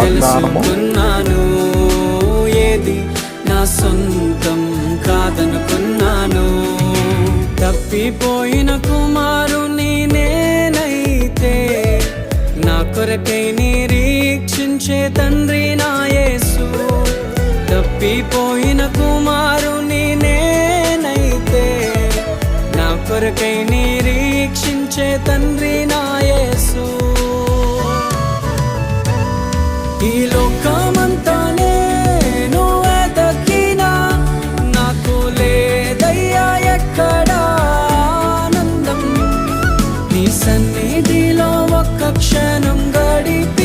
తెలుసుకున్నాను, ఏది నా సొంతం కాదనుకున్నాను. తప్పిపోయిన కుమారుని నేనైతే, నా కొరకై నిరీక్షించే తండ్రి నా యేసు. తప్పిపోయిన కుమారుని నేనైతే, నా కొరకై నిరీక్షించే తండ్రి నా యేసు. ఈ లోకమంతా నేను వెతకినా, నాకు లేదయ్యా ఎక్కడా ఆనందం. నీ సన్నిధిలో ఒక్క క్షణం గడిపి